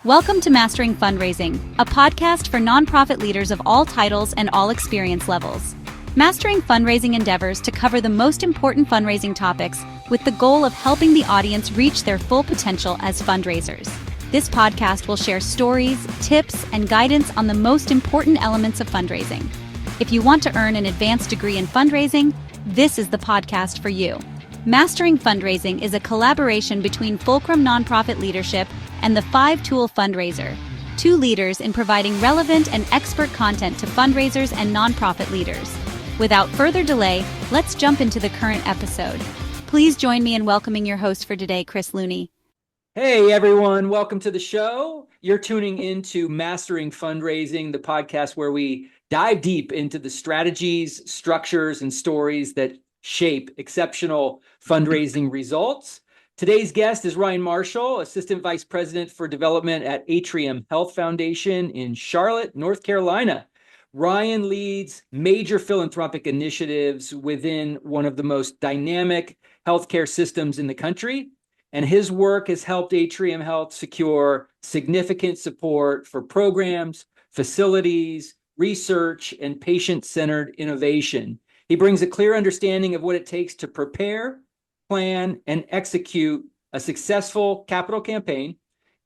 Welcome to Mastering Fundraising, a podcast for nonprofit leaders of all titles and all experience levels. Mastering fundraising endeavors to cover the most important fundraising topics with the goal of helping the audience reach their full potential as fundraisers. This podcast will share stories, tips, and guidance on the most important elements of fundraising. If you want to earn an advanced degree in fundraising, this is the podcast for you. Mastering Fundraising is a collaboration between Fulcrum Nonprofit Leadership and the 5-Tool Fundraiser, two leaders in providing relevant and expert content to fundraisers and nonprofit leaders. Without further delay, let's jump into the current episode. Please join me in welcoming your host for today, Chris Looney. Hey everyone, welcome to the show. You're tuning into Mastering Fundraising, the podcast where we dive deep into the strategies, structures, and stories that shape exceptional fundraising results. Today's guest is Ryan Marshall, Assistant Vice President for Development at Atrium Health Foundation in Charlotte, North Carolina. Ryan leads major philanthropic initiatives within one of the most dynamic healthcare systems in the country, and his work has helped Atrium Health secure significant support for programs, facilities, research, and patient-centered innovation. He brings a clear understanding of what it takes to prepare, plan, and execute a successful capital campaign,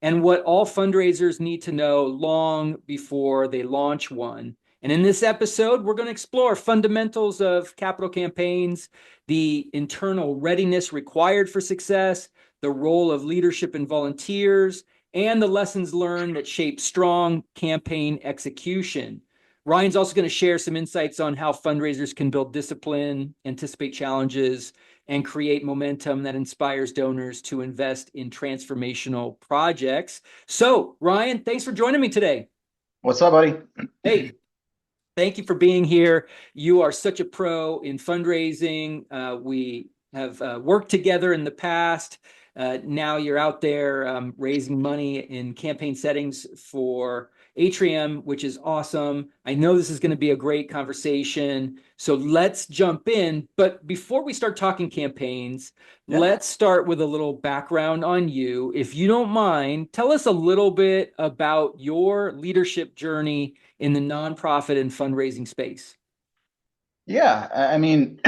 and what all fundraisers need to know long before they launch one. And in this episode, we're going to explore fundamentals of capital campaigns, the internal readiness required for success, the role of leadership and volunteers, and the lessons learned that shape strong campaign execution. Ryan's also going to share some insights on how fundraisers can build discipline, anticipate challenges, and create momentum that inspires donors to invest in transformational projects. So, Ryan, thanks for joining me today. What's up, buddy? Hey, thank you for being here. You are such a pro in fundraising. We have worked together in the past. Now you're out there raising money in campaign settings for Atrium, which is awesome. I know this is going to be a great conversation, so let's jump in. But before we start talking campaigns, let's start with a little background on you. If you don't mind, tell us a little bit about your leadership journey in the nonprofit and fundraising space. Yeah, I mean,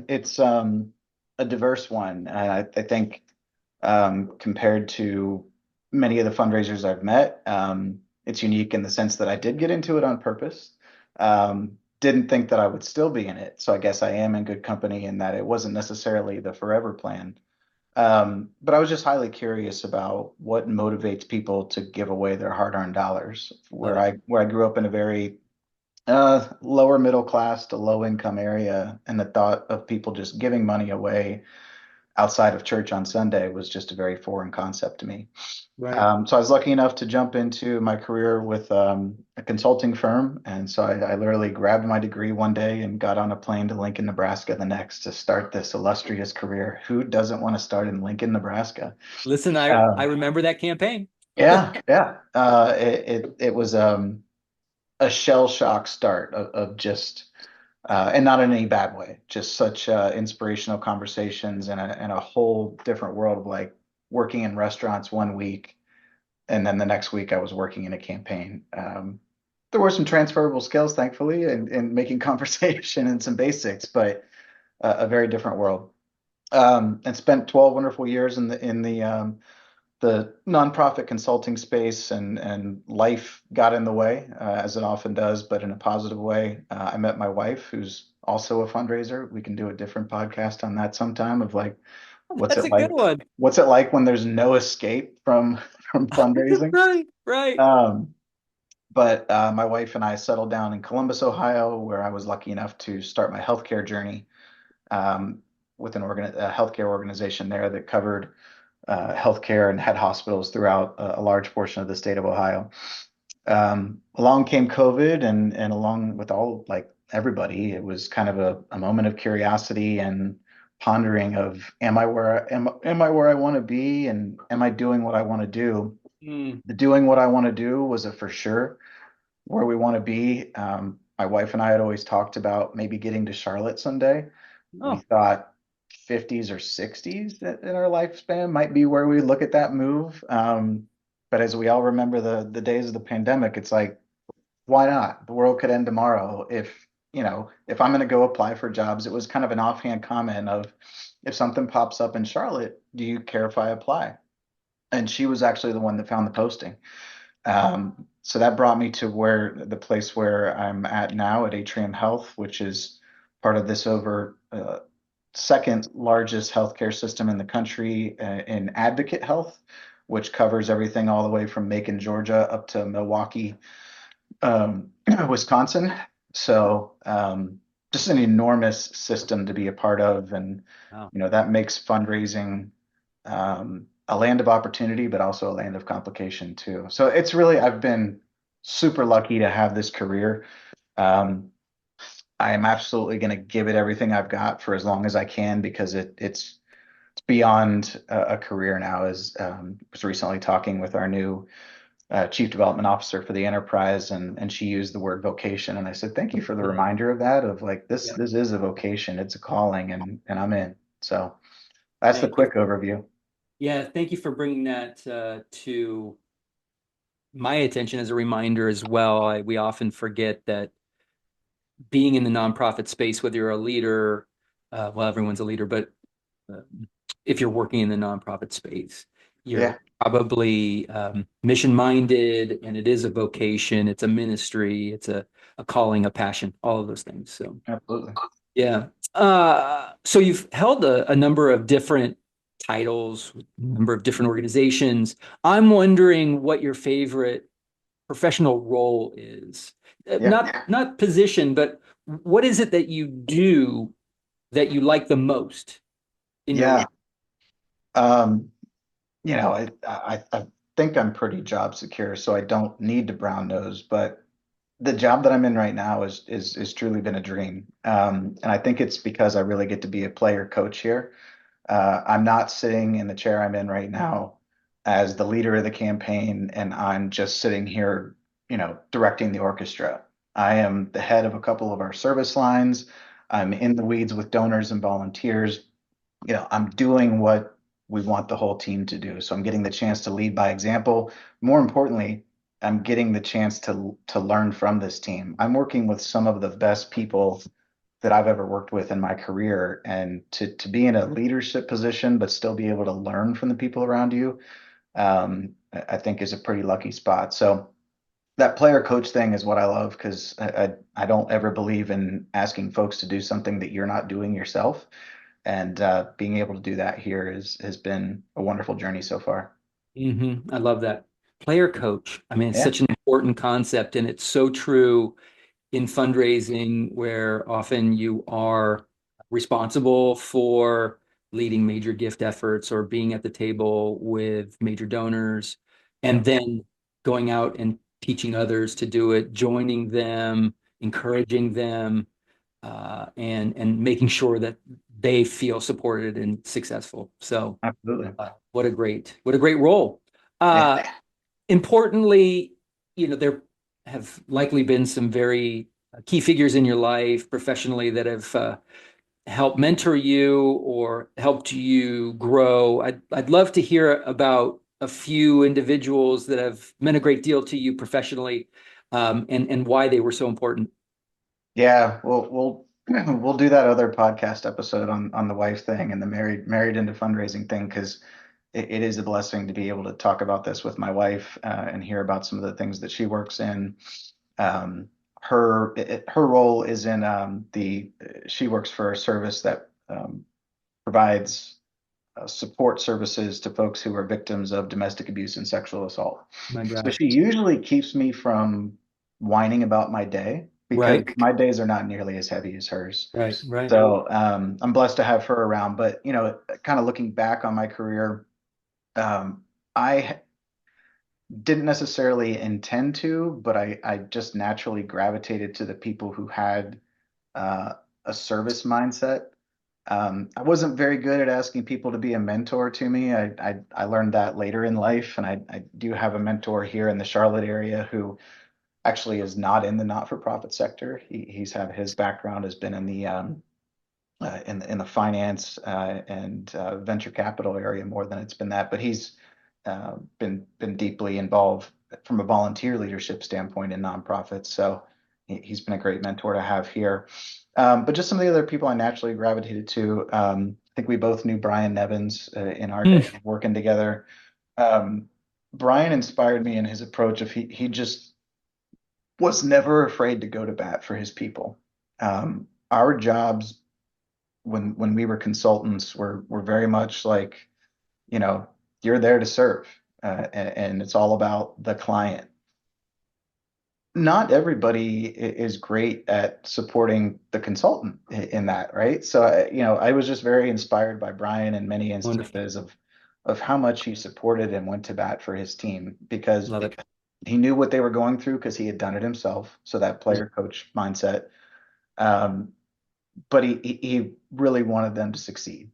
it's a diverse one. I think compared to many of the fundraisers I've met, it's unique in the sense that I did get into it on purpose. Didn't think that I would still be in it. So I guess I am in good company in that it wasn't necessarily the forever plan. But I was just highly curious about what motivates people to give away their hard-earned dollars. Where I grew up in a very lower middle class to low income area, and the thought of people just giving money away outside of church on Sunday was just a very foreign concept to me. Right. So I was lucky enough to jump into my career with a consulting firm. And so I literally grabbed my degree one day and got on a plane to Lincoln, Nebraska the next to start this illustrious career. Who doesn't want to start in Lincoln, Nebraska? Listen, I remember that campaign. Yeah. It was a shell shock start of just and not in any bad way, just such inspirational conversations and a whole different world of like working in restaurants one week, and then the next week I was working in a campaign. There were some transferable skills, thankfully, in making conversation and some basics, but a very different world. And spent 12 wonderful years in the nonprofit consulting space, and life got in the way, as it often does, but in a positive way. I met my wife, who's also a fundraiser. We can do a different podcast on that sometime of like, what's That's it a like? good one. What's it like when there's no escape from fundraising? Right. But my wife and I settled down in Columbus, Ohio, where I was lucky enough to start my healthcare journey with a healthcare organization there that covered healthcare and had hospitals throughout a large portion of the state of Ohio. Along came COVID, and along with all, like everybody, it was kind of a moment of curiosity and pondering of, am I where I want to be, and am I doing what I want to do? The doing what I want to do was a for sure where we want to be. My wife and I had always talked about maybe getting to Charlotte someday. We thought 50s or 60s in our lifespan might be where we look at that move. But as we all remember the days of the pandemic, it's like, why not? The world could end tomorrow. If I'm going to go apply for jobs, it was kind of an offhand comment of, if something pops up in Charlotte, do you care if I apply? And she was actually the one that found the posting. So that brought me to the place where I'm at now at Atrium Health, which is part of this second largest healthcare system in the country, in Advocate Health, which covers everything all the way from Macon, Georgia, up to Milwaukee, Wisconsin. So just an enormous system to be a part of, and Wow. that makes fundraising a land of opportunity, but also a land of complication too. So I've been super lucky to have this career. Um, I am absolutely going to give it everything I've got for as long as I can, because it's beyond a career now. As was recently talking with our new chief development officer for the enterprise, and she used the word vocation, and I said, thank you for the reminder of that. Of like, this Yeah. this is a vocation, it's a calling, and I'm in. So that's the Thank you. quick overview. Yeah, thank you for bringing that to my attention as a reminder as well. We often forget that being in the nonprofit space, whether you're a leader, well, everyone's a leader, but uh, if you're working in the nonprofit space, you're Yeah, probably mission minded, and it is a vocation, it's a ministry, it's a calling, a passion, all of those things. So, absolutely. yeah. So you've held a number of different titles, a number of different organizations. I'm wondering what your favorite professional role is. Yeah. Not position, but what is it that you do that you like the most in your Yeah. role? Um, I think I'm pretty job secure, so I don't need to brown nose, but the job that I'm in right now is truly been a dream. And I think it's because I really get to be a player coach here. I'm not sitting in the chair I'm in right now as the leader of the campaign, and I'm just sitting here, directing the orchestra. I am the head of a couple of our service lines. I'm in the weeds with donors and volunteers. I'm doing what we want the whole team to do. So I'm getting the chance to lead by example. More importantly, I'm getting the chance to learn from this team. I'm working with some of the best people that I've ever worked with in my career, and to be in a leadership position but still be able to learn from the people around you, I think is a pretty lucky spot. So that player coach thing is what I love, because I don't ever believe in asking folks to do something that you're not doing yourself. And being able to do that here has been a wonderful journey so far. I love that. Player coach. I mean, it's Yeah, such an important concept, and it's so true in fundraising, where often you are responsible for leading major gift efforts or being at the table with major donors, yeah, and then going out and teaching others to do it, joining them, encouraging them, and making sure that they feel supported and successful. So, absolutely. what a great role. Yeah, Uh, Importantly, there have likely been some very key figures in your life professionally that have helped mentor you or helped you grow. I'd love to hear about a few individuals that have meant a great deal to you professionally, and why they were so important. yeah. We'll do that other podcast episode on the wife thing and the married into fundraising thing, because it is a blessing to be able to talk about this with my wife, and hear about some of the things that she works in. Um, her role is in she works for a service that provides support services to folks who are victims of domestic abuse and sexual assault. My So gosh. she usually keeps me from whining about my day, because Right, my days are not nearly as heavy as hers. right. So I'm blessed to have her around. But kind of looking back on my career, I didn't necessarily intend to, but I just naturally gravitated to the people who had uh, a service mindset. I wasn't very good at asking people to be a mentor to me. I learned that later in life, and I do have a mentor here in the Charlotte area who actually is not in the not-for-profit sector. He's had his background has been in the in the finance and venture capital area more than it's been that. But been deeply involved from a volunteer leadership standpoint in nonprofits. So he's been a great mentor to have here. But just some of the other people I naturally gravitated to. I think we both knew Brian Nevins in our day of working together. Um, Brian inspired me in his approach of he just was never afraid to go to bat for his people. Our jobs when we were consultants were very much like, you know, you're there to serve, and it's all about the client. Not everybody is great at supporting the consultant in that, right? So, I was just very inspired by Brian in many Wonderful. instances of how much he supported and went to bat for his team because Love it. he knew what they were going through because he had done it himself. So that Yeah. player coach mindset. Um, but he really wanted them to succeed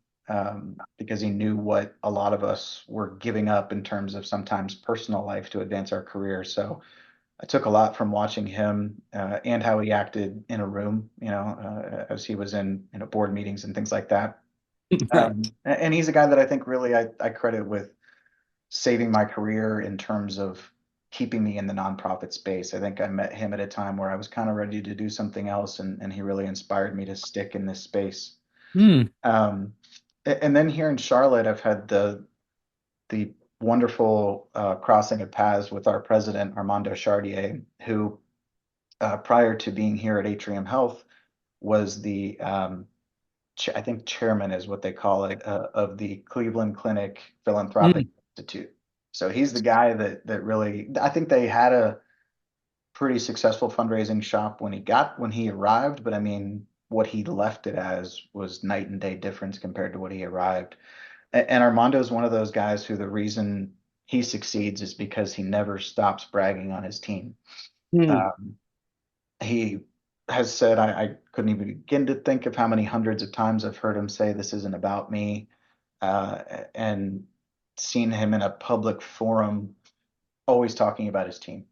because he knew what a lot of us were giving up in terms of sometimes personal life to advance our career. So I took a lot from watching him and how he acted in a room, as he was in board meetings and things like that. Right. And he's a guy that I think really I credit with saving my career in terms of keeping me in the nonprofit space. I think I met him at a time where I was kind of ready to do something else, and he really inspired me to stick in this space. Hmm. Um, and then here in Charlotte, I've had the wonderful crossing of paths with our president, Armando Chartier, who prior to being here at Atrium Health was the I think chairman is what they call it of the Cleveland Clinic Philanthropic Hmm. Institute. So he's the guy that really I think they had a pretty successful fundraising shop when he arrived, but I mean what he left it as was night and day difference compared to what he arrived. And Armando is one of those guys who the reason he succeeds is because he never stops bragging on his team. Hmm. Um, he has said, I couldn't even begin to think of how many hundreds of times I've heard him say, "This isn't about me," and seen him in a public forum always talking about his team.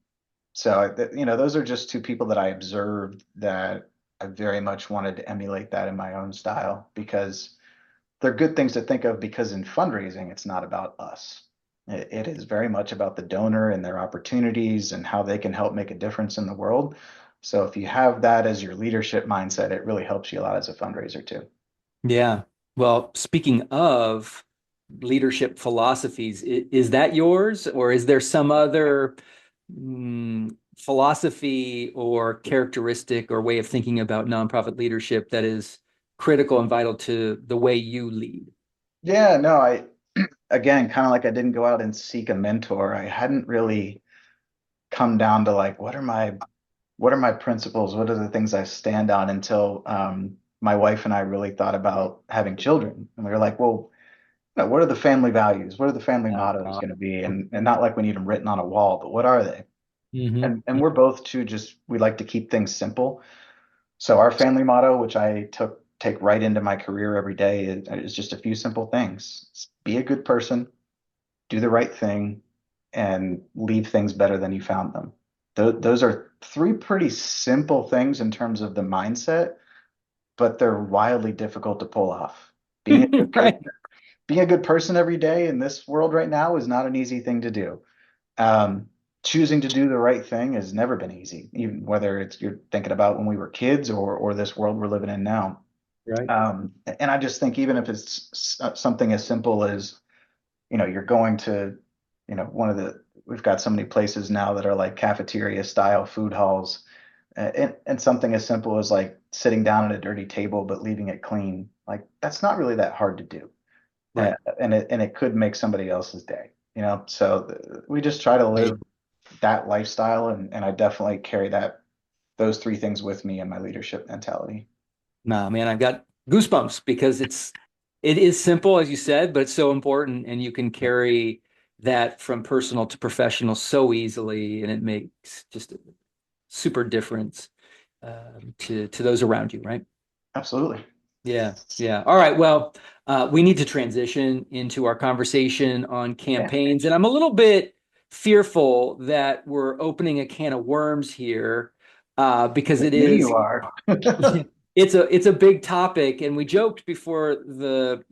So, those are just two people that I observed that I very much wanted to emulate that in my own style because they're good things to think of because in fundraising, it's not about us. It is very much about the donor and their opportunities and how they can help make a difference in the world. So if you have that as your leadership mindset, it really helps you a lot as a fundraiser too. Yeah. Well, speaking of leadership philosophies, is that yours, or is there some other philosophy or characteristic or way of thinking about nonprofit leadership that is critical and vital to the way you lead? Yeah, no, again, kind of like I didn't go out and seek a mentor. I hadn't really come down to like, what are my principles? What are the things I stand on until my wife and I really thought about having children. And we were like, well, what are the family values? What are the family mottos going to be? And not like we need them written on a wall, but what are they? Mm-hmm. And we're both too just we like to keep things simple. So our family motto, which I take right into my career every day, is just a few simple things. Be a good person, do the right thing, and leave things better than you found them. Those are three pretty simple things in terms of the mindset, but they're wildly difficult to pull off. Being a good Right. person, being a good person every day in this world right now is not an easy thing to do. Um, Choosing to do the right thing has never been easy, even whether it's you're thinking about when we were kids or this world we're living in now. Right. And I just think even if it's something as simple as, you're going to, we've got so many places now that are like cafeteria style food halls, and something as simple as like sitting down at a dirty table but leaving it clean, like that's not really that hard to do. Right. And it could make somebody else's day, so we just try to live that lifestyle, and I definitely carry those three things with me in my leadership mentality. Nah, man, I've got goosebumps because it is simple, as you said, but it's so important, and you can carry that from personal to professional so easily, and it makes just a super difference to those around you, right? Absolutely. Yeah, yeah. All right. Well, we need to transition into our conversation on Yeah, campaigns, and I'm a little bit fearful that we're opening a can of worms here because with it me is you are. it's a big topic, and we joked before the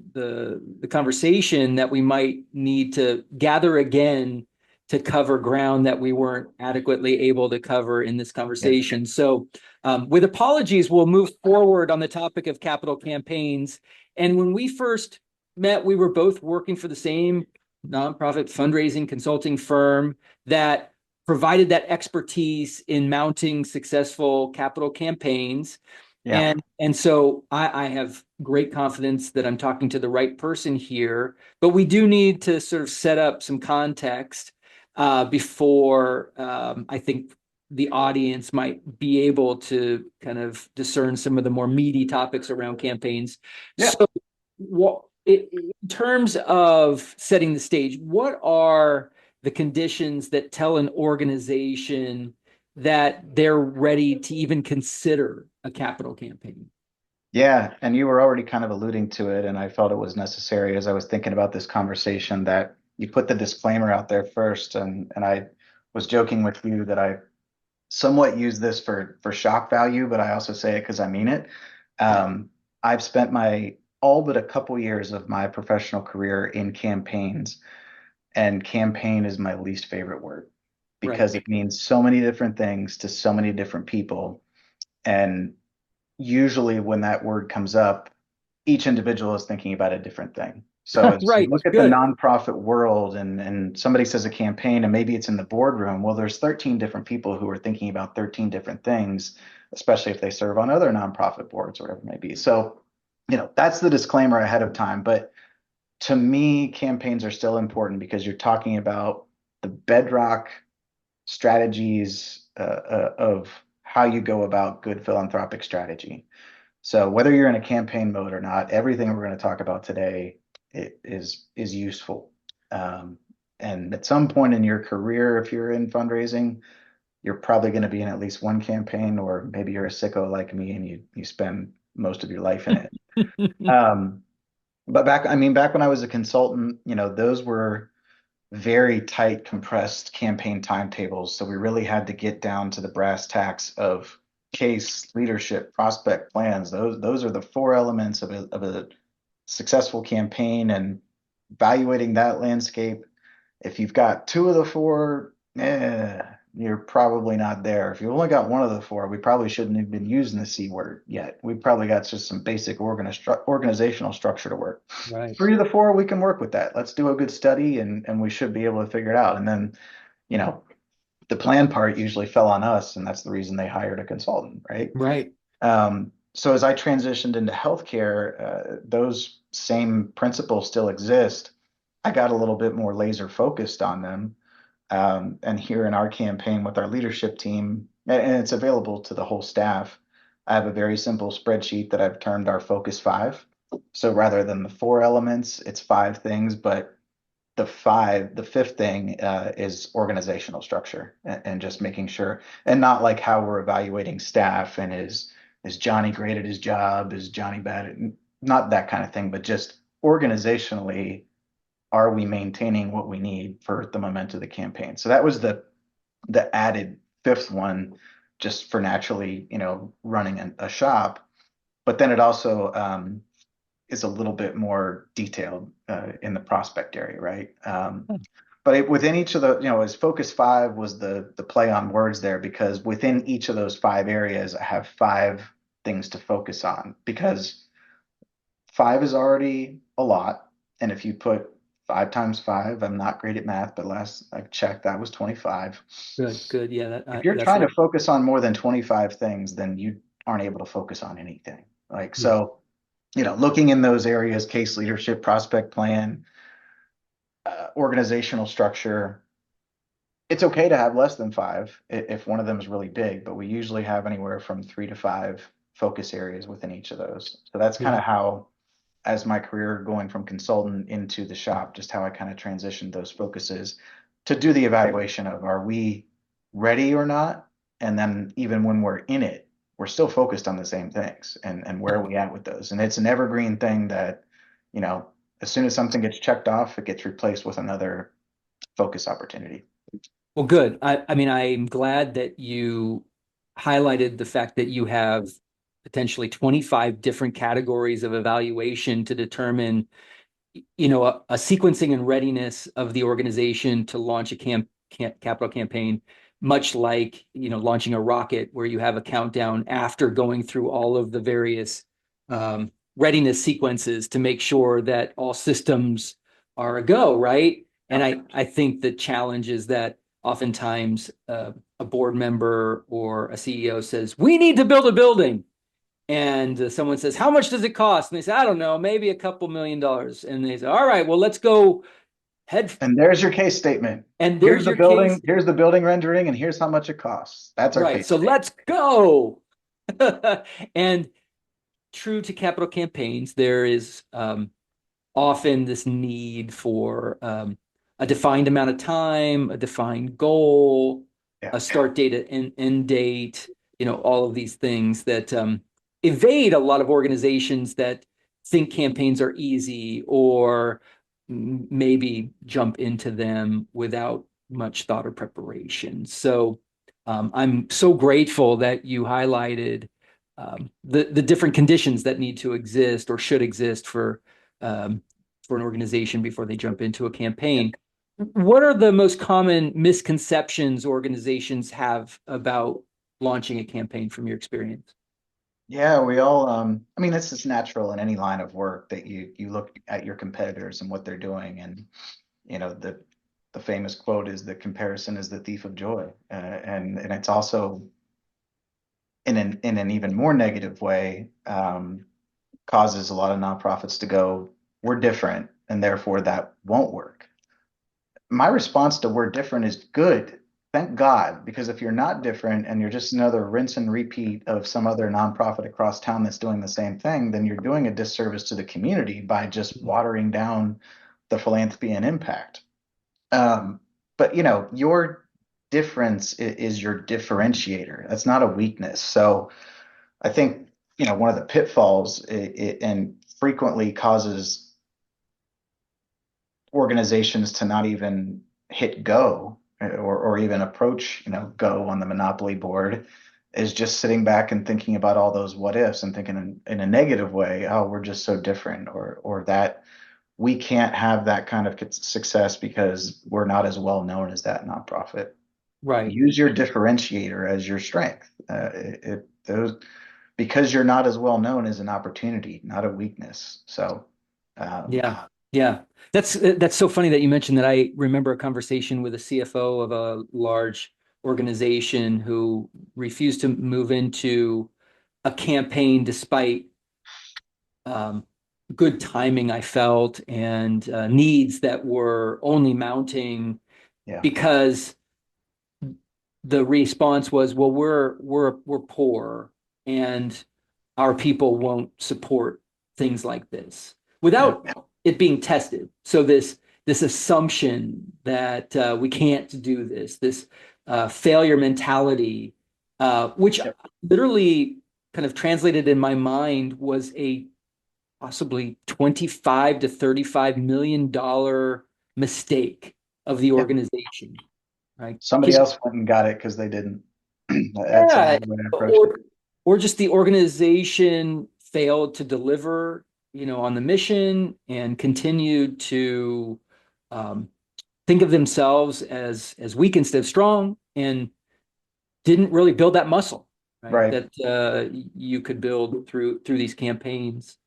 conversation that we might need to gather again to cover ground that we weren't adequately able to cover in this Yeah. conversation. So, with apologies, we'll move forward on the topic of capital campaigns. And when we first met, we were both working for the same nonprofit fundraising consulting firm that provided that expertise in mounting successful capital campaigns. Yeah. And so I have great confidence that I'm talking to the right person here, but we do need to sort of set up some context before I think the audience might be able to kind of discern some of the more meaty topics around campaigns. Yeah. So, in terms of setting the stage, what are the conditions that tell an organization that they're ready to even consider a capital campaign? Yeah, and you were already kind of alluding to it, and I felt it was necessary as I was thinking about this conversation that you put the disclaimer out there first, and I was joking with you that I somewhat use this for shock value, but I also say it because I mean it. I've spent my all but a couple years of my professional career in campaigns, and campaign is my least favorite word Right. because it means so many different things to so many different people, and usually when that word comes up, each individual is thinking about a different thing. So as you Right. look at the Good. nonprofit world and somebody says a campaign and maybe it's in the boardroom, well, there's 13 different people who are thinking about 13 different things, especially if they serve on other nonprofit boards or whatever it may be. So, that's the disclaimer ahead of time. But to me, campaigns are still important because you're talking about the bedrock strategies of how you go about good philanthropic strategy. So whether you're in a campaign mode or not, everything we're going to talk about today is useful. Um, and at some point in your career, if you're in fundraising, you're probably going to be in at least one campaign, or maybe you're a sicko like me and you spend most of your life in it. Um, but back when I was a consultant, those were very tight, compressed campaign timetables. So we really had to get down to the brass tacks of case, leadership, prospect plans. Those are the four elements of a successful campaign, and evaluating that landscape. If you've got two of the four, you're probably not there. If you only got one of the four, we probably shouldn't have been using the C word yet. We probably got just some basic organizational structure to work. Right. Three of the four, we can work with that. Let's do a good study and we should be able to figure it out. And then, you know, the plan part usually fell on us, and that's the reason they hired a consultant, right? Right. So as I transitioned into healthcare, those same principles still exist. I got a little bit more laser focused on them. And here in our campaign with our leadership team, and it's available to the whole staff, I have a very simple spreadsheet that I've termed our focus five. So rather than the four elements, it's five things, but the fifth thing is organizational structure and just making sure, and not like how we're evaluating staff and is Johnny great at his job? Is Johnny bad at, not that kind of thing, but just organizationally, are we maintaining what we need for the momentum of the campaign? So that was the added fifth one, just for naturally, running a shop. But then it also is a little bit more detailed in the prospect area, right? But within each of the, as focus five was the play on words there, because within each of those five areas, I have five things to focus on, because five is already a lot. And if you put 5 times 5, I'm not great at math, but last I checked, that was 25. Good. Good. Yeah. If you're That's trying to right. focus on more than 25 things, then you aren't able to focus on anything. Like, Yeah. so, looking in those areas, case leadership, prospect plan, organizational structure, it's okay to have less than five if one of them is really big, but we usually have anywhere from 3 to 5 focus areas within each of those. So that's kind Yeah. of how, as my career going from consultant into the shop, just how I kind of transitioned those focuses to do the evaluation of, are we ready or not? And then even when we're in it, we're still focused on the same things, and where are we at with those? And it's an evergreen thing that, you know, as soon as something gets checked off, it gets replaced with another focus opportunity. Well, good. I mean, I'm glad that you highlighted the fact that you have potentially 25 different categories of evaluation to determine, a sequencing and readiness of the organization to launch a capital campaign, much like, launching a rocket where you have a countdown after going through all of the various readiness sequences to make sure that all systems are a go, right? And I think the challenge is that oftentimes a board member or a CEO says, we need to build a building. And someone says, how much does it cost? And they say, I don't know, maybe a couple $1 million. And they say, all right, well, let's go head. And there's your case statement. And there's your building. case. Here's the building rendering, and here's how much it costs. That's our right. case So statement. let's go. And true to capital campaigns, there is often this need for a defined amount of time, a defined goal, a start date and end date, all of these things that evade a lot of organizations that think campaigns are easy or maybe jump into them without much thought or preparation. So I'm so grateful that you highlighted the different conditions that need to exist or should exist for an organization before they jump into a campaign. What are the most common misconceptions organizations have about launching a campaign from your experience? Yeah, we all, I mean, this is natural in any line of work that you look at your competitors and what they're doing. And, the famous quote is that comparison is the thief of joy. And it's also in an even more negative way, causes a lot of nonprofits to go, we're different, and therefore that won't work. My response to we're different is good. Thank God, because if you're not different and you're just another rinse and repeat of some other nonprofit across town that's doing the same thing, then you're doing a disservice to the community by just watering down the philanthropy and impact. But your difference is your differentiator. That's not a weakness. So I think one of the pitfalls and frequently causes organizations to not even hit go or even approach go on the monopoly board is just sitting back and thinking about all those what ifs and thinking in a negative way, oh, we're just so different, or that we can't have that kind of success because we're not as well known as that nonprofit. Right. Use your differentiator as your strength. Because you're not as well known is an opportunity, not a weakness. So, yeah. That's so funny that you mentioned that. I remember a conversation with a CFO of a large organization who refused to move into a campaign despite good timing, I felt, and needs that were only mounting because the response was, well, we're poor and our people won't support things like this without it being tested. So this assumption that we can't do this failure mentality, which literally kind of translated in my mind was a possibly $25 to $35 million mistake of the organization. Right. Somebody else went and got it because they didn't. Or just the organization failed to deliver, on the mission and continued to think of themselves as weak instead of strong, and didn't really build that muscle, right? That you could build through these campaigns.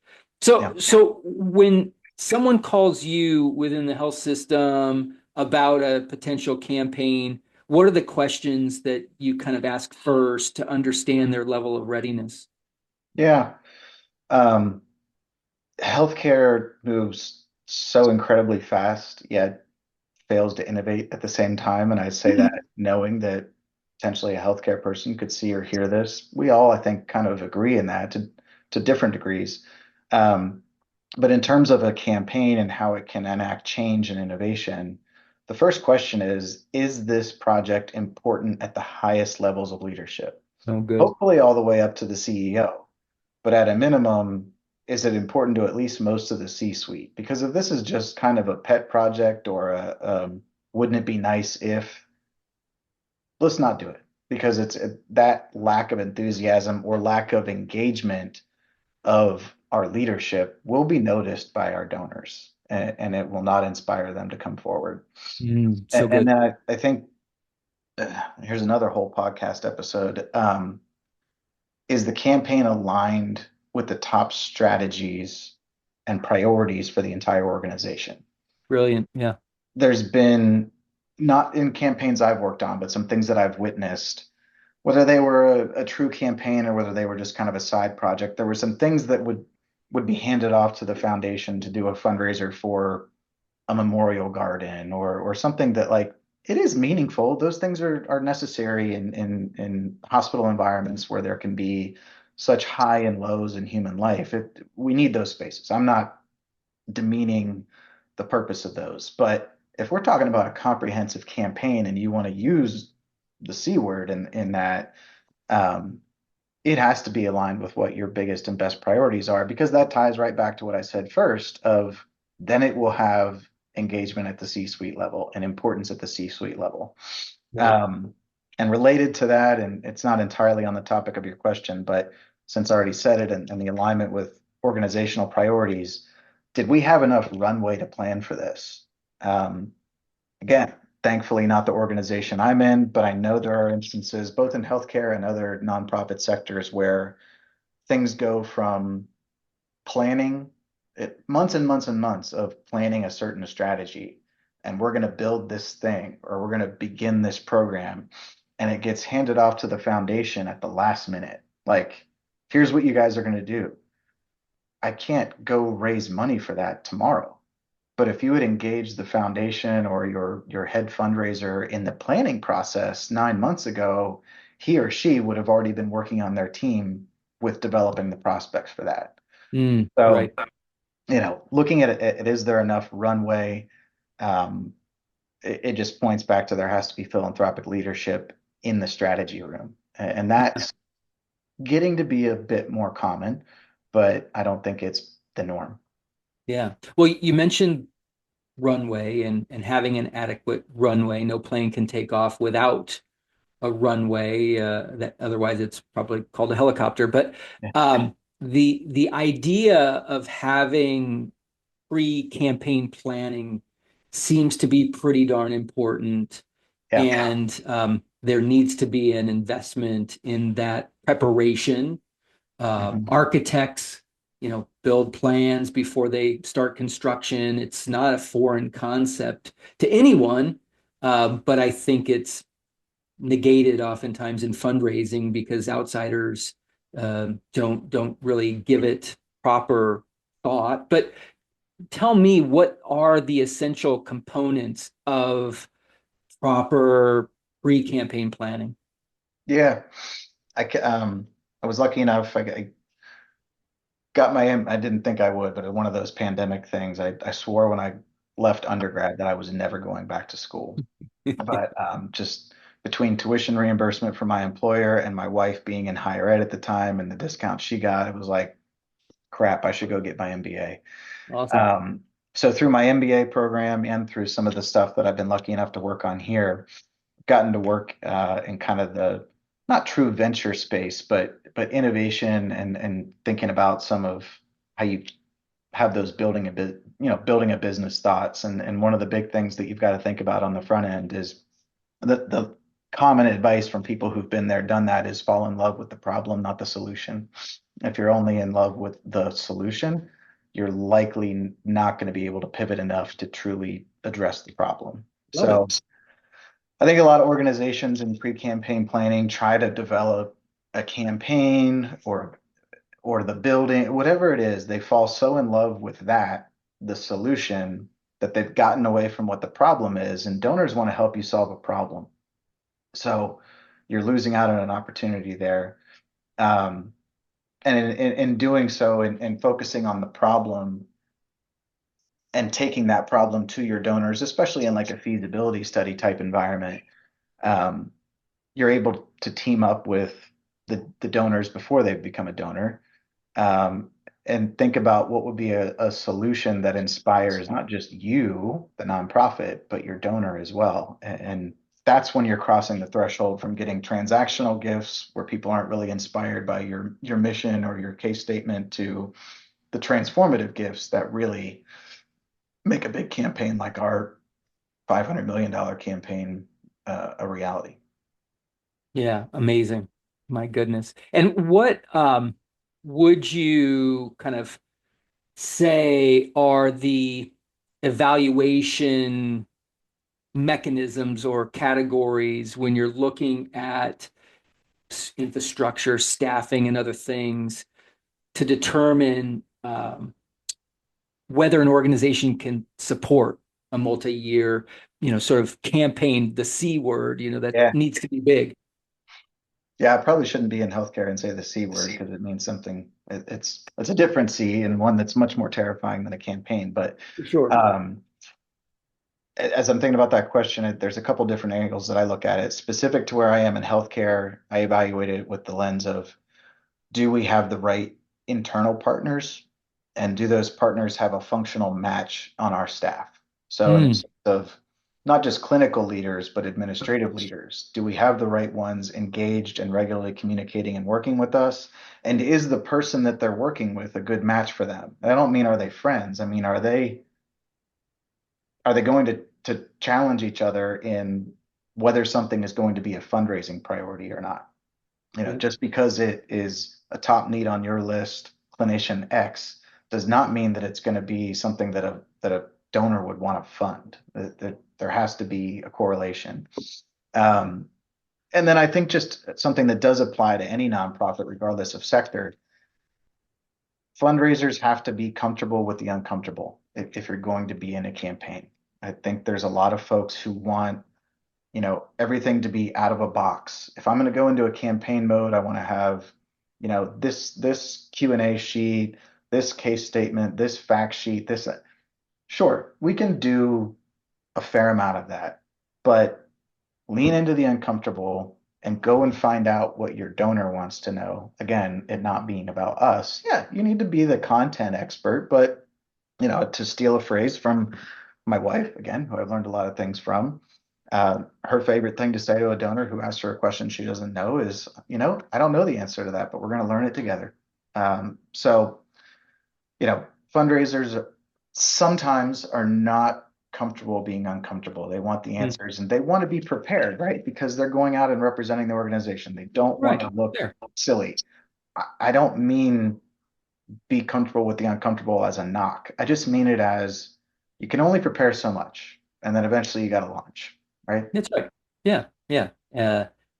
So when someone calls you within the health system about a potential campaign, what are the questions that you kind of ask first to understand their level of readiness? Yeah. Healthcare moves so incredibly fast, yet fails to innovate at the same time. And I say that knowing that potentially a healthcare person could see or hear this. We all, I think, kind of agree in that to different degrees. But in terms of a campaign and how it can enact change and innovation, the first question is this project important at the highest levels of leadership? Oh, good. Hopefully all the way up to the CEO. But at a minimum, is it important to at least most of the C-suite? Because if this is just kind of a pet project or wouldn't it be nice if, let's not do it. because that lack of enthusiasm or lack of engagement of our leadership will be noticed by our donors, and it will not inspire them to come forward. So And good. then I think here's another whole podcast episode. Is the campaign aligned with the top strategies and priorities for the entire organization? Brilliant. Yeah. There's been, not in campaigns I've worked on, but some things that I've witnessed, whether they were a true campaign or whether they were just kind of a side project, there were some things that would be handed off to the foundation to do a fundraiser for a memorial garden or something that, like, it is meaningful. Those things are necessary in hospital environments where there can be such high and lows in human life. We need those spaces. I'm not demeaning the purpose of those, but if we're talking about a comprehensive campaign and you want to use the C word in that, um, it has to be aligned with what your biggest and best priorities are, because that ties right back to what I said first of then it will have engagement at the C-suite level and importance at the C-suite level. Right. Um, and related to that, and it's not entirely on the topic of your question, but since I already said it and the alignment with organizational priorities, did we have enough runway to plan for this? Um, Again, thankfully not the organization I'm in, but I know there are instances both in healthcare and other nonprofit sectors where things go from planning months and months and months of planning a certain strategy, and we're going to build this thing or we're going to begin this program, and it gets handed off to the foundation at the last minute. Like, here's what you guys are going to do. I can't go raise money for that tomorrow. But if you would engage the foundation or your head fundraiser in the planning process 9 months ago, he or she would have already been working on their team with developing the prospects for that. So, Right. looking at it, is there enough runway? Um, it just points back to there has to be philanthropic leadership in the strategy room. And that's getting to be a bit more common, but I don't think it's the norm. Yeah. Well, you mentioned runway and having an adequate runway. No plane can take off without a runway. That otherwise it's probably called a helicopter. But Yeah. the idea of having pre-campaign planning seems to be pretty darn important, Yeah. and there needs to be an investment in that preparation. Mhm. Architects, build plans before they start construction. It's not a foreign concept to anyone, but I think it's negated oftentimes in fundraising because outsiders don't really give it proper thought. But tell me, what are the essential components of proper pre-campaign planning? Yeah. I was lucky enough. I got I didn't think I would, but one of those pandemic things, I swore when I left undergrad that I was never going back to school. But just between tuition reimbursement from my employer and my wife being in higher ed at the time and the discount she got, it was like, crap, I should go get my MBA. Awesome. Um, so through my MBA program and through some of the stuff that I've been lucky enough to work on here, gotten to work in kind of the not true venture space, but innovation and thinking about some of how you have those building a business thoughts. And one of the big things that you've got to think about on the front end is the common advice from people who've been there, done that, is fall in love with the problem, not the solution. If you're only in love with the solution, you're likely not going to be able to pivot enough to truly address the problem. Love it. So I think a lot of organizations in pre-campaign planning try to develop a campaign or the building, whatever it is, they fall so in love with that, the solution, that they've gotten away from what the problem is. And donors want to help you solve a problem. So you're losing out on an opportunity there. Um, and in doing so and focusing on the problem and taking that problem to your donors, especially in like a feasibility study type environment, um, you're able to team up with the donors before they've become a donor, um, and think about what would be a solution that inspires not just you, the nonprofit, but your donor as well. And that's when you're crossing the threshold from getting transactional gifts where people aren't really inspired by your mission or your case statement to the transformative gifts that really make a big campaign like our $500 million campaign a reality. Yeah, amazing. My goodness. And what would you kind of say are the evaluation mechanisms or categories when you're looking at infrastructure, staffing, and other things to determine whether an organization can support a multi-year, sort of campaign, the C word, that Yeah. needs to be big. Yeah, I probably shouldn't be in healthcare and say the C word because it means something. It's a different C and one that's much more terrifying than a campaign. But Sure. um, as I'm thinking about that question, there's a couple different angles that I look at it. Specific to where I am in healthcare, I evaluate it with the lens of, do we have the right internal partners? And do those partners have a functional match on our staff? So in the Mm, sense of not just clinical leaders, but administrative leaders, do we have the right ones engaged and regularly communicating and working with us? And is the person that they're working with a good match for them? I don't mean, are they friends? I mean, are they going to challenge each other in whether something is going to be a fundraising priority or not? yeah, Just because it is a top need on your list, clinician X, does not mean that it's going to be something that a donor would want to fund. There has to be a correlation. Um, and then I think just something that does apply to any nonprofit, regardless of sector, fundraisers have to be comfortable with the uncomfortable if you're going to be in a campaign. I think there's a lot of folks who want everything to be out of a box. If I'm going to go into a campaign mode, I want to have, this Q&A sheet, this case statement, this fact sheet, this. Sure, we can do a fair amount of that, but lean into the uncomfortable and go and find out what your donor wants to know. Again, it not being about us. Yeah, you need to be the content expert, but to steal a phrase from my wife, again, who I've learned a lot of things from, her favorite thing to say to a donor who asks her a question she doesn't know is, I don't know the answer to that, but we're going to learn it together. So, fundraisers sometimes are not comfortable being uncomfortable. They want the mm, answers and they want to be prepared, right? Because they're going out and representing the organization. They don't want right to look there. silly. I don't mean be comfortable with the uncomfortable as a knock. I just mean it as you can only prepare so much, and then eventually you got to launch, right? That's right. Yeah, yeah.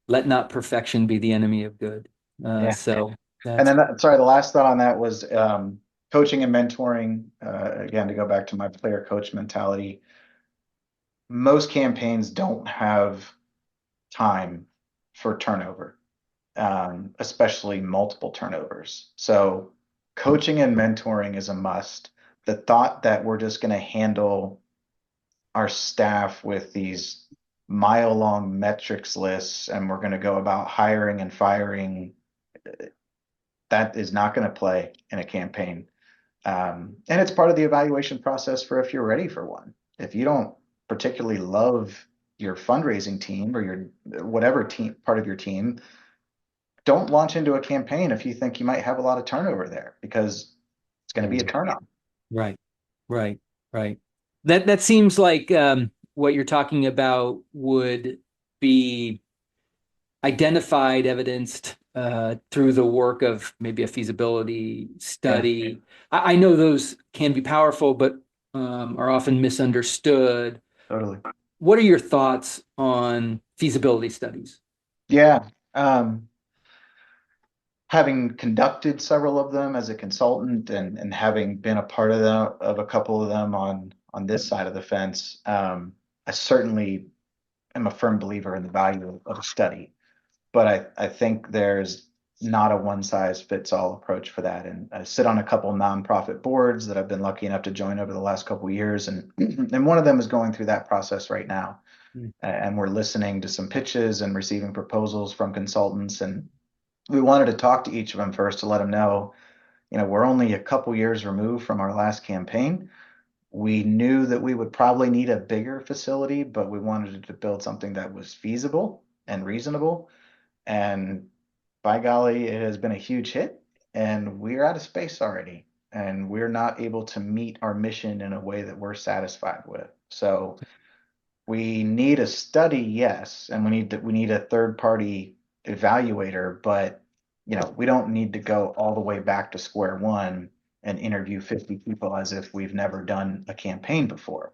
Let not perfection be the enemy of good. Yeah. So And that's then, sorry, the last thought on that was coaching and mentoring. Again, to go back to my player coach mentality, most campaigns don't have time for turnover, especially multiple turnovers. So, coaching and mentoring is a must. The thought that we're just going to handle our staff with these mile-long metrics lists and we're going to go about hiring and firing, that is not going to play in a campaign. And it's part of the evaluation process for if you're ready for one. If you don't particularly love your fundraising team or your whatever team part of your team, don't launch into a campaign if you think you might have a lot of turnover there because it's going to be a turn on. right, right, right. That seems like what you're talking about would be identified, evidenced through the work of maybe a feasibility Yeah, study. I know those can be powerful, but are often misunderstood. totally. What are your thoughts on feasibility studies? Yeah. Having conducted several of them as a consultant and having been a part of a couple of them on this side of the fence, I certainly am a firm believer in the value of a study. But I think there's not a one size fits all approach for that. And I sit on a couple nonprofit boards that I've been lucky enough to join over the last couple of years, and and one of them is going through that process right now. Mm. And we're listening to some pitches and receiving proposals from consultants, and we wanted to talk to each of them first to let them know, we're only a couple years removed from our last campaign. We knew that we would probably need a bigger facility, but we wanted to build something that was feasible and reasonable. And by golly, it has been a huge hit, and we're out of space already, and we're not able to meet our mission in a way that we're satisfied with. So we need a study, yes, and we need a third party evaluator, but we don't need to go all the way back to square one and interview 50 people as if we've never done a campaign before.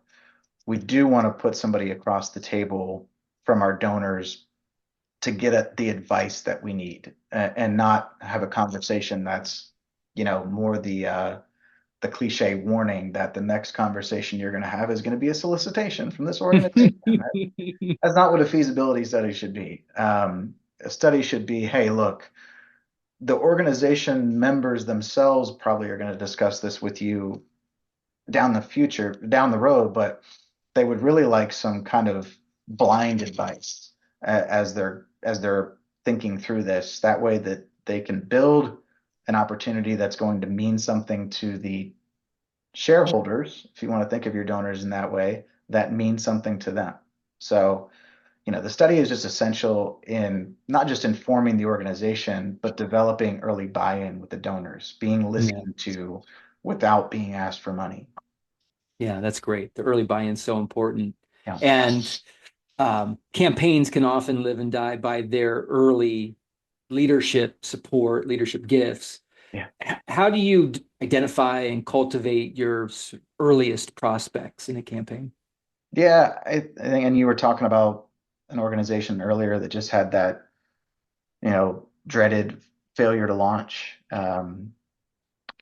We do want to put somebody across the table from our donors to get at the advice that we need, and not have a conversation that's more the cliche warning that the next conversation you're going to have is going to be a solicitation from this organization. That's not what a feasibility study should be. A study should be, hey, look, the organization members themselves probably are going to discuss this with you down the road, but they would really like some kind of blind advice as they're thinking through this. That way that they can build an opportunity that's going to mean something to the shareholders, if you want to think of your donors in that way, that means something to them. So, the study is just essential in not just informing the organization, but developing early buy-in with the donors, being Yeah. listened to without being asked for money. Yeah, that's great. The early buy-in is so important. Yeah. And campaigns can often live and die by their early leadership support, leadership gifts. Yeah. How do you identify and cultivate your earliest prospects in a campaign? Yeah, I think, and you were talking about an organization earlier that just had that, dreaded failure to launch,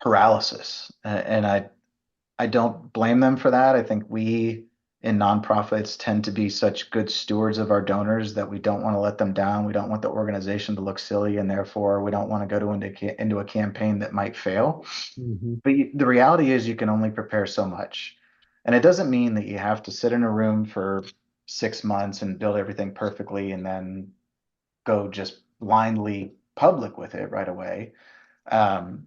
paralysis. And I don't blame them for that. I think we in nonprofits tend to be such good stewards of our donors that we don't want to let them down. We don't want the organization to look silly, and therefore we don't want to go into a campaign that might fail. Mhm. But the reality is you can only prepare so much. And it doesn't mean that you have to sit in a room for 6 months and build everything perfectly and then go just blindly public with it right away. Um,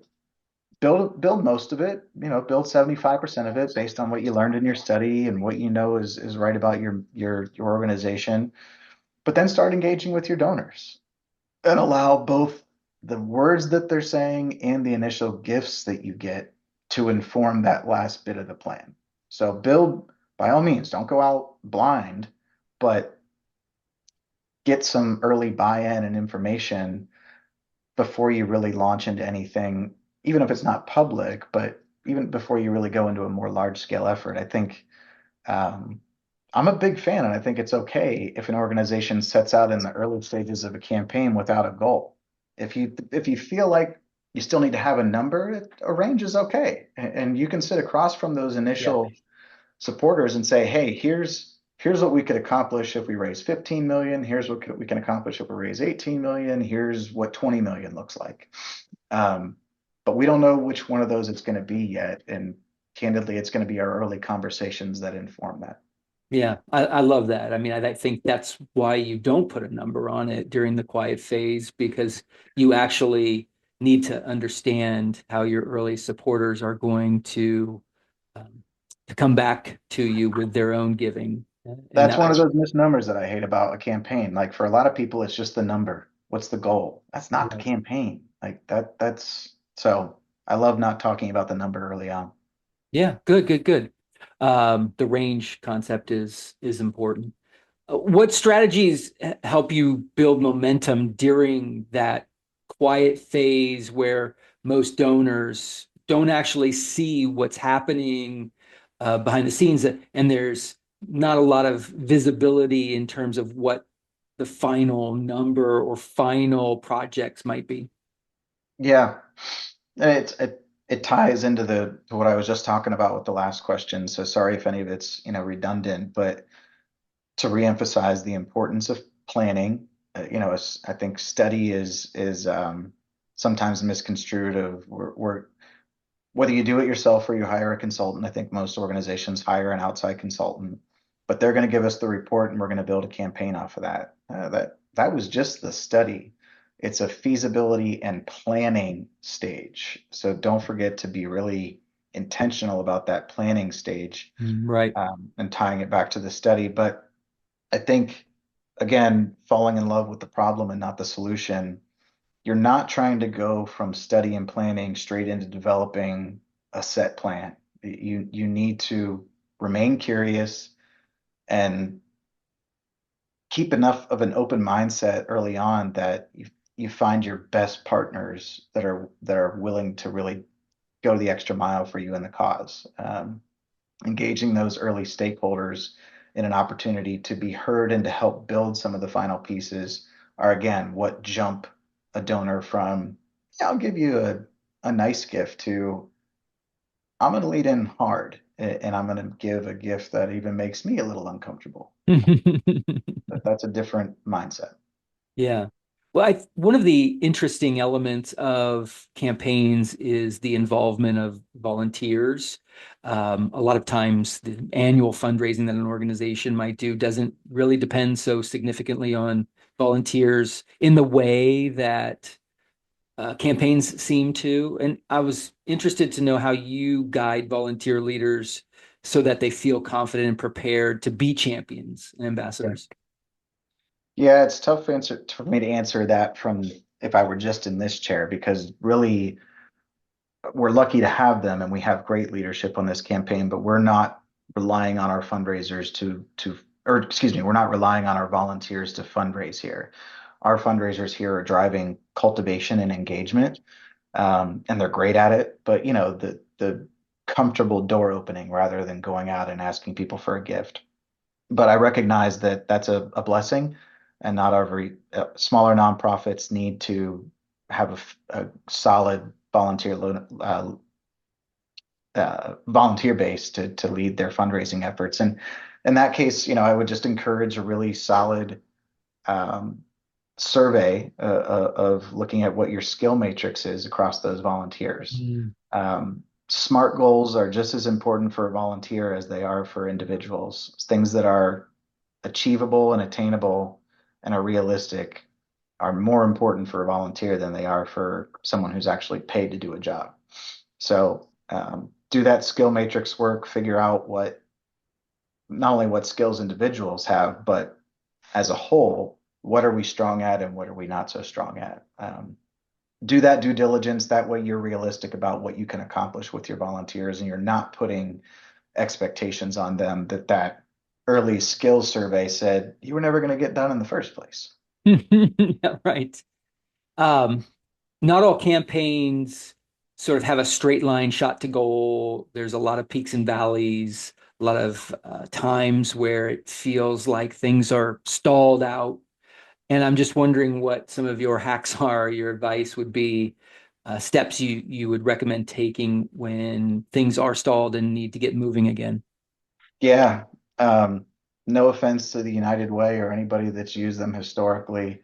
build most of it, build 75% of it based on what you learned in your study and what is right about your organization. But then start engaging with your donors and allow both the words that they're saying and the initial gifts that you get to inform that last bit of the plan. So build, by all means, don't go out blind, but get some early buy-in and information before you really launch into anything, even if it's not public, but even before you really go into a more large scale effort. I think um, I'm a big fan, and I think it's okay if an organization sets out in the early stages of a campaign without a goal. If you feel like you still need to have a number, a range is okay, and you can sit across from those Yeah. initial supporters and say, hey, here's what we could accomplish if we raise 15 million. Here's what we can accomplish if we raise 18 million. Here's what 20 million looks like. But we don't know which one of those it's going to be yet. And candidly, it's going to be our early conversations that inform that. Yeah, I love that. I mean, I think that's why you don't put a number on it during the quiet phase, because you actually need to understand how your early supporters are going um, to come back to you with their own giving. And That's one that, of those misnomers that I hate about a campaign. Like for a lot of people, it's just the number. What's the goal? That's not the right. campaign. Like that's so I love not talking about the number early on. Yeah, good, good, good. The range concept is important. What strategies help you build momentum during that quiet phase where most donors don't actually see what's happening behind the scenes, and there's not a lot of visibility in terms of what the final number or final projects might be? Yeah. And it ties into the to what I was just talking about with the last question. So sorry if any of it's, redundant, but to reemphasize the importance of planning, I think study is sometimes misconstrued of we're whether you do it yourself or you hire a consultant. I think most organizations hire an outside consultant, but they're going to give us the report and we're going to build a campaign off of that. That was just the study. It's a feasibility and planning stage. So don't forget to be really intentional about that planning stage, Right. and tying it back to the study. But I think, again, falling in love with the problem and not the solution, you're not trying to go from study and planning straight into developing a set plan. You need to remain curious and keep enough of an open mindset early on that you find your best partners that are willing to really go the extra mile for you in the cause. Engaging those early stakeholders in an opportunity to be heard and to help build some of the final pieces are, again, what jump a donor from, "Yeah, I'll give you a nice gift," to, "I'm going to lead in hard, and I'm going to give a gift that even makes me a little uncomfortable." That's a different mindset. Yeah. Well, one of the interesting elements of campaigns is the involvement of volunteers. A lot of times, the annual fundraising that an organization might do doesn't really depend so significantly on volunteers in the way that campaigns seem to. And I was interested to know how you guide volunteer leaders so that they feel confident and prepared to be champions and Yeah. ambassadors. Yeah, it's tough answer for me to answer that from if I were just in this chair, because really we're lucky to have them and we have great leadership on this campaign, but we're not relying on our fundraisers or excuse me, we're not relying on our volunteers to fundraise here. Our fundraisers here are driving cultivation and engagement, and they're great at it. But the comfortable door opening rather than going out and asking people for a gift. But I recognize that that's a blessing, and not every smaller nonprofits need to have a solid volunteer base to lead their fundraising efforts. And in that case, I would just encourage a really solid um, survey of looking at what your skill matrix is across those volunteers. Mm. SMART goals are just as important for a volunteer as they are for individuals. Things that are achievable and attainable and are realistic are more important for a volunteer than they are for someone who's actually paid to do a job. So do that skill matrix work, figure out not only what skills individuals have, but as a whole, what are we strong at and what are we not so strong at? Do that due diligence. That way you're realistic about what you can accomplish with your volunteers, and you're not putting expectations on them that early skills survey said you were never going to get done in the first place. Yeah, right. Um, Not all campaigns sort of have a straight line shot to goal. There's a lot of peaks and valleys, a lot of times where it feels like things are stalled out. And I'm just wondering what some of your hacks are, your advice would be, steps you would recommend taking when things are stalled and need to get moving again. Yeah. Um, no offense to the United Way or anybody that's used them historically.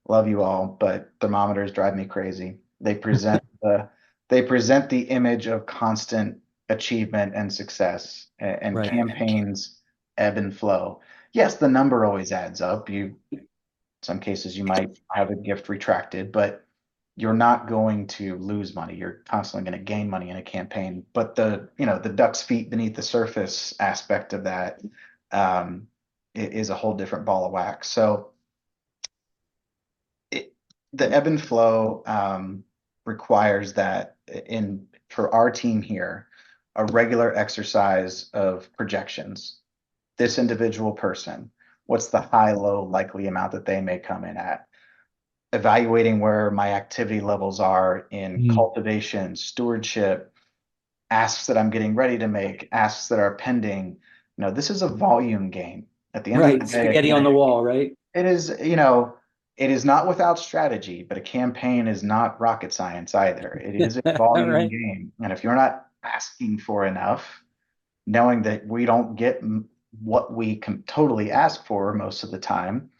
Love you all, but thermometers drive me crazy. They present the image of constant achievement and success, and Right. campaigns ebb and flow. Yes, the number always adds up. Some cases you might have a gift retracted, but you're not going to lose money. You're constantly going to gain money in a campaign. But the duck's feet beneath the surface aspect of that um, is a whole different ball of wax. So it, the ebb and flow requires that for our team here, a regular exercise of projections. This individual person, what's the high, low likely amount that they may come in at? Evaluating where my activity levels are in Mm. cultivation, stewardship, asks that I'm getting ready to make, asks that are pending. This is a volume game. At the end of Right. the day, Spaghetti on the wall, right? it is not without strategy, but a campaign is not rocket science either. It is a All volume right. game. And if you're not asking for enough, knowing that we don't get what we can totally ask for most of the time,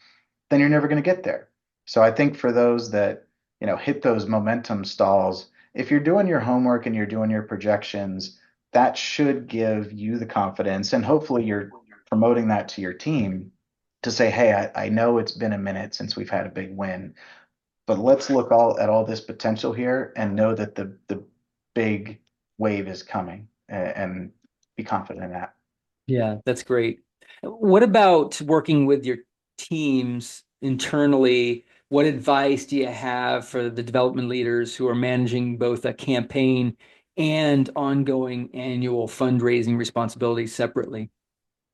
then you're never going to get there. So I think for those that, hit those momentum stalls, if you're doing your homework and you're doing your projections, that should give you the confidence. And hopefully you're promoting that to your team to say, hey, I know it's been a minute since we've had a big win, but let's look at all this potential here and know that the big wave is coming. and be confident in that. Yeah, that's great. What about working with your teams internally? What advice do you have for the development leaders who are managing both a campaign and ongoing annual fundraising responsibilities separately?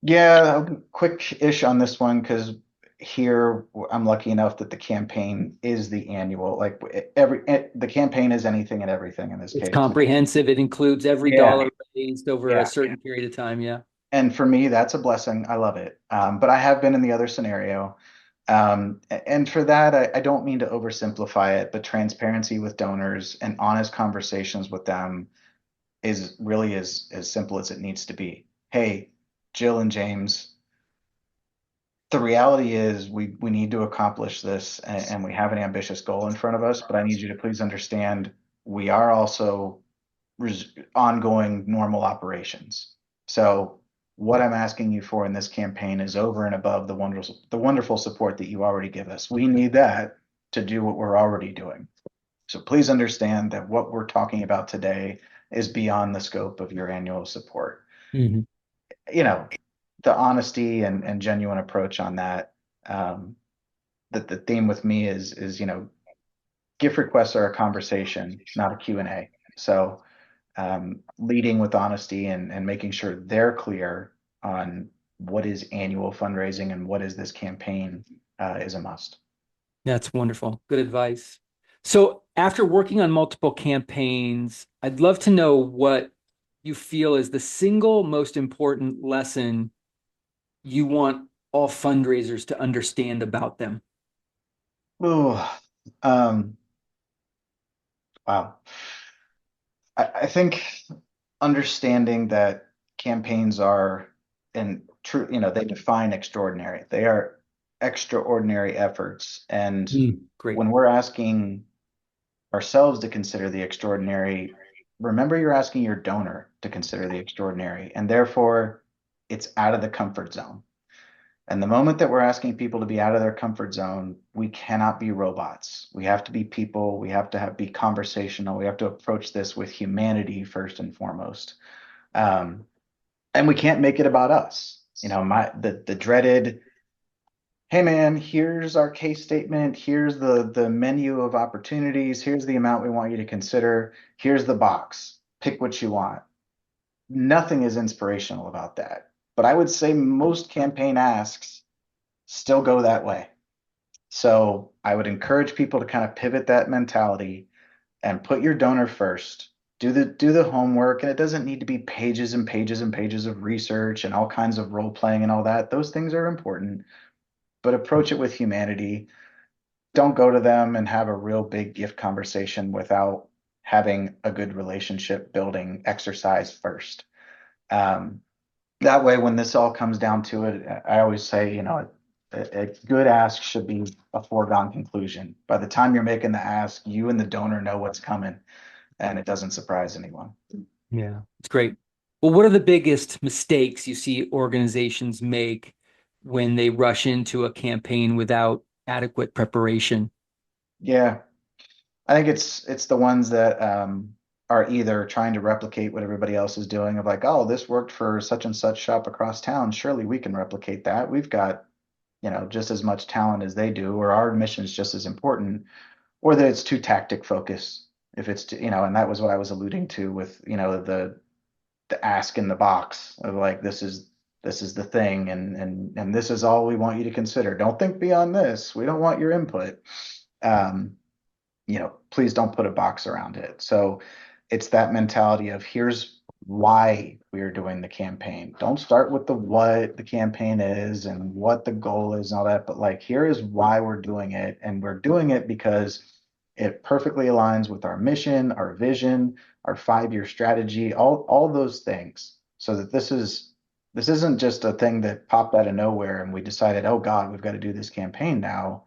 Yeah, quick-ish on this one because here I'm lucky enough that the campaign is the annual, like the campaign is anything and everything in this It's case. comprehensive. It includes every Yeah, dollar raised over a yeah. certain period of time. Yeah. And for me, that's a blessing. I love it. But I have been in the other scenario. And for that, I don't mean to oversimplify it, but transparency with donors and honest conversations with them is really as simple as it needs to be. Hey, Jill and James, the reality is we need to accomplish this and we have an ambitious goal in front of us, but I need you to please understand we are also ongoing normal operations. So what I'm asking you for in this campaign is over and above the wonderful support that you already give us. We need that to do what we're already doing. So please understand that what we're talking about today is beyond the scope of your annual support. Mhm. You know, the honesty and genuine approach on that. Um, that the theme with me is gift requests are a conversation, not a Q&A. So leading with honesty and making sure they're clear on what is annual fundraising and what is this campaign is a must. That's wonderful. Good advice. So, after working on multiple campaigns, I'd love to know what you feel is the single most important lesson you want all fundraisers to understand about them. Ooh, um, wow. I think understanding that campaigns are and true, they define extraordinary. They are extraordinary efforts. And Great. when we're asking ourselves to consider the extraordinary, remember you're asking your donor to consider the extraordinary, and therefore it's out of the comfort zone. And the moment that we're asking people to be out of their comfort zone, we cannot be robots. We have to be people. We have to be conversational. We have to approach this with humanity first and foremost. Um, and we can't make it about us. The dreaded, hey man, here's our case statement. Here's the menu of opportunities. Here's the amount we want you to consider. Here's the box. Pick what you want. Nothing is inspirational about that. But I would say most campaign asks still go that way. So I would encourage people to kind of pivot that mentality and put your donor first. Do the homework, and it doesn't need to be pages and pages and pages of research and all kinds of role playing and all that. Those things are important, but approach it with humanity. Don't go to them and have a real big gift conversation without having a good relationship building exercise first. Um, that way, when this all comes down to it, I always say, a good ask should be a foregone conclusion. By the time you're making the ask, you and the donor know what's coming, and it doesn't surprise anyone. Yeah, it's great. Well, what are the biggest mistakes you see organizations make when they rush into a campaign without adequate preparation? Yeah, I think it's the ones that are either trying to replicate what everybody else is doing, of like, oh, this worked for such and such shop across town. Surely we can replicate that. We've got, just as much talent as they do, or our mission is just as important, or that it's too tactic focused. If it's, and that was what I was alluding to with, the ask in the box of like, this is the thing, and this is all we want you to consider. Don't think beyond this. We don't want your input. Um, please don't put a box around it. So it's that mentality of here's why we are doing the campaign. Don't start with the what the campaign is and what the goal is and all that, but like here is why we're doing it. And we're doing it because it perfectly aligns with our mission, our vision, our 5-year strategy, all those things. So that this isn't just a thing that popped out of nowhere and we decided, oh God, we've got to do this campaign now.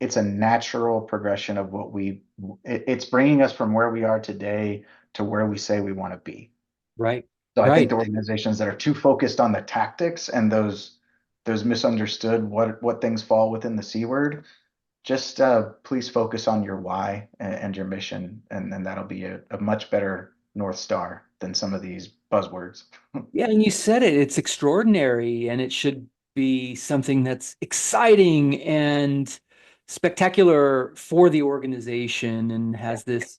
It's a natural progression of it's bringing us from where we are today to where we say we want to be. Right. So I think Right. the organizations that are too focused on the tactics and those misunderstood what things fall within the C word, just please focus on your why and your mission, and then that'll be a much better North Star than some of these buzzwords. Yeah, and you said it, it's extraordinary, and it should be something that's exciting and spectacular for the organization and has this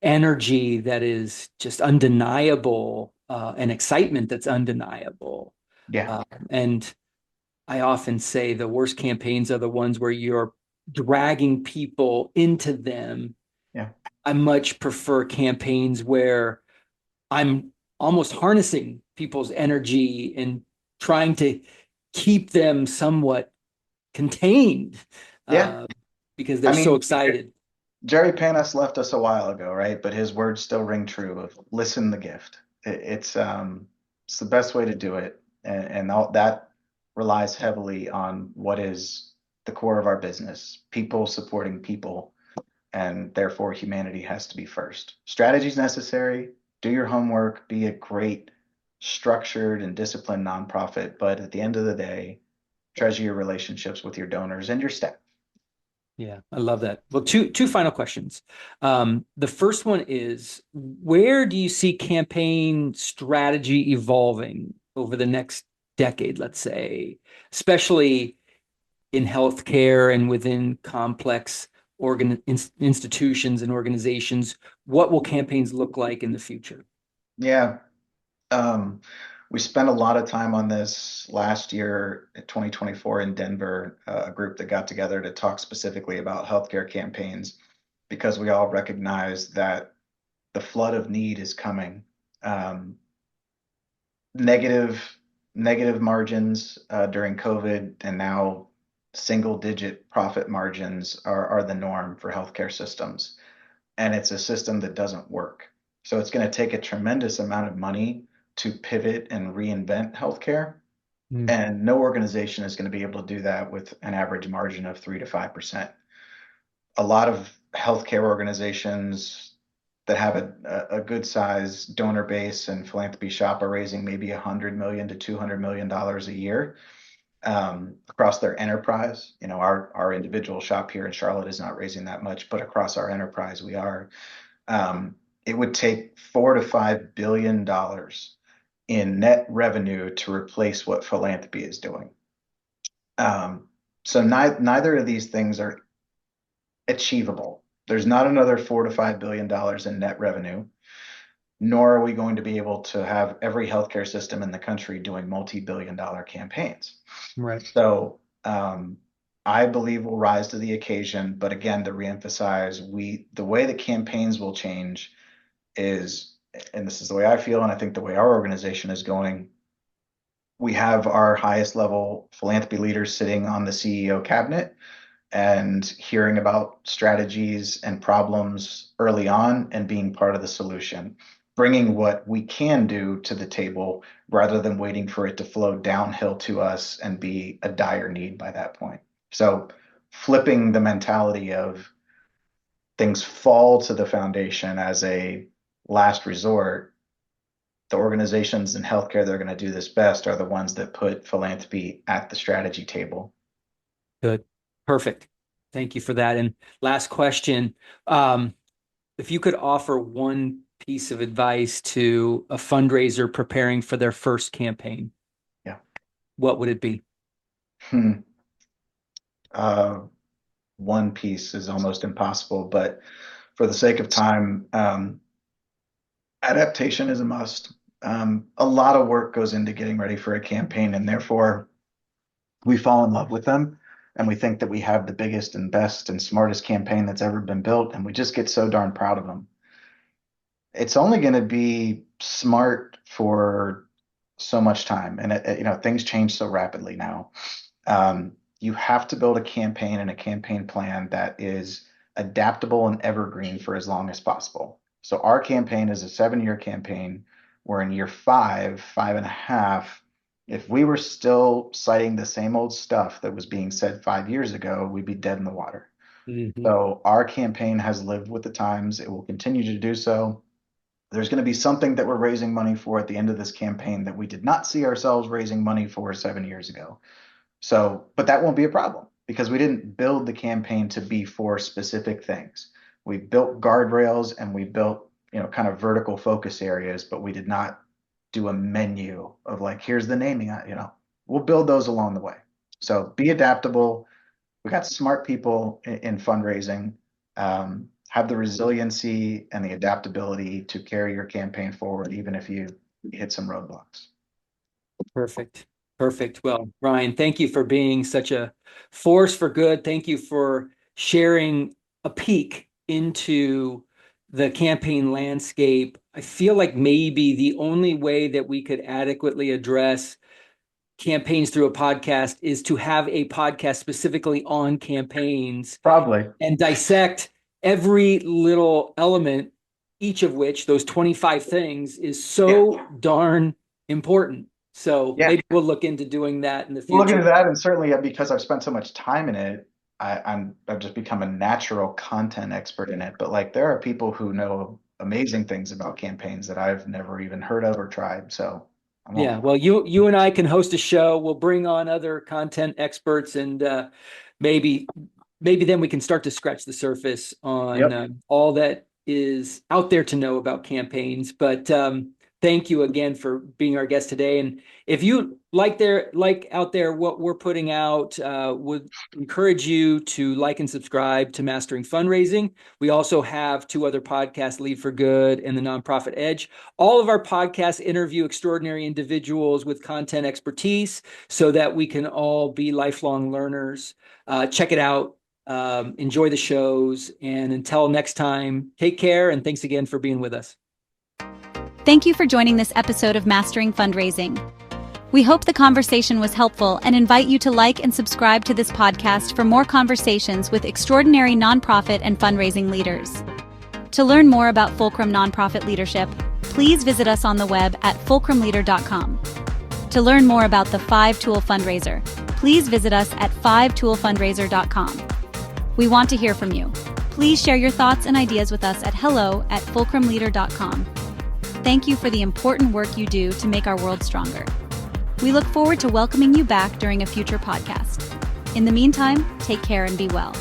energy that is just undeniable, and excitement that's undeniable. Yeah, And I often say the worst campaigns are the ones where you're dragging people into them. yeah, I much prefer campaigns where I'm almost harnessing people's energy and trying to keep them somewhat contained, yeah. uh, because I they're so mean, excited. Jerry Panas left us a while ago, right? But his words still ring true of listen the gift. It's the best way to do it. And all that relies heavily on what is the core of our business, people supporting people, and therefore humanity has to be first. Strategy is necessary. Do your homework, be a great, structured and disciplined nonprofit. But at the end of the day, treasure your relationships with your donors and your staff. Yeah, I love that. Well, two final questions. The first one is, where do you see campaign strategy evolving over the next decade, let's say, especially in healthcare and within complex institutions and organizations? What will campaigns look like in the future? Yeah. Um, we spent a lot of time on this last year, 2024, in Denver, a group that got together to talk specifically about healthcare campaigns because we all recognize that the flood of need is coming. Um, negative negative margins during COVID, and now single digit profit margins are the norm for healthcare systems. And it's a system that doesn't work. So it's going to take a tremendous amount of money to pivot and reinvent healthcare. Mm. And no organization is going to be able to do that with an average margin of 3 to 5%. A lot of healthcare organizations that have a good size donor base and philanthropy shop are raising maybe $100 million to $200 million a year across their enterprise. You know, our individual shop here in Charlotte is not raising that much, but across our enterprise, we are. Um, it would take $4 to $5 billion in net revenue to replace what philanthropy is doing. So neither of these things are achievable. There's not another $4 to $5 billion in net revenue, nor are we going to be able to have every healthcare system in the country doing multi-billion-dollar campaigns. Right. So I believe we'll rise to the occasion. But again, to reemphasize, the way that campaigns will change is, and this is the way I feel, and I think the way our organization is going, we have our highest level philanthropy leaders sitting on the CEO cabinet and hearing about strategies and problems early on and being part of the solution, bringing what we can do to the table rather than waiting for it to flow downhill to us and be a dire need by that point. So flipping the mentality of things fall to the foundation as a last resort. The organizations in healthcare that are going to do this best are the ones that put philanthropy at the strategy table. Good. Perfect. Thank you for that. And last question. Um, if you could offer one piece of advice to a fundraiser preparing for their first campaign, Yeah. what would it be? Hmm. Uh, One piece is almost impossible, but for the sake of time, adaptation is a must. A lot of work goes into getting ready for a campaign, and therefore we fall in love with them and we think that we have the biggest and best and smartest campaign that's ever been built, and we just get so darn proud of them. It's only going to be smart for so much time, and things change so rapidly now. You have to build a campaign and a campaign plan that is adaptable and evergreen for as long as possible. So our campaign is a 7 year campaign. We're in year five, 5.5. If we were still citing the same old stuff that was being said 5 years ago, we'd be dead in the water. Mhm. So our campaign has lived with the times. It will continue to do so. There's going to be something that we're raising money for at the end of this campaign that we did not see ourselves raising money for 7 years ago. So, but that won't be a problem because we didn't build the campaign to be for specific things. We built guardrails and we built, kind of vertical focus areas, but we did not do a menu of like, here's the naming, we'll build those along the way. So be adaptable. We got smart people in fundraising, have the resiliency and the adaptability to carry your campaign forward, even if you hit some roadblocks. Perfect. Perfect. Well, Ryan, thank you for being such a force for good. Thank you for sharing a peek into the campaign landscape. I feel like maybe the only way that we could adequately address campaigns through a podcast is to have a podcast specifically on campaigns. Probably. And dissect every little element, each of which, those 25 things, is so darn important. So maybe we'll look into doing that in the future. We'll look into that, and certainly because I've spent so much time in it, I've just become a natural content expert in it. But like, there are people who know amazing things about campaigns that I've never even heard of or tried. So well, you and I can host a show. We'll bring on other content experts, and maybe then we can start to scratch the surface on all that is out there to know about campaigns. But thank you again for being our guest today. And if you like out there what we're putting out, would encourage you to like and subscribe to Mastering Fundraising. We also have 2 other podcasts, Lead for Good and The Nonprofit Edge. All of our podcasts interview extraordinary individuals with content expertise so that we can all be lifelong learners. Check it out. Enjoy the shows. And until next time, take care. And thanks again for being with us. Thank you for joining this episode of Mastering Fundraising. We hope the conversation was helpful and invite you to like and subscribe to this podcast for more conversations with extraordinary nonprofit and fundraising leaders. To learn more about Fulcrum Nonprofit Leadership, please visit us on the web at fulcrumleader.com. To learn more about the 5-Tool Fundraiser, please visit us at 5toolfundraiser.com. We want to hear from you. Please share your thoughts and ideas with us at hello@fulcrumleader.com. Thank you for the important work you do to make our world stronger. We look forward to welcoming you back during a future podcast. In the meantime, take care and be well.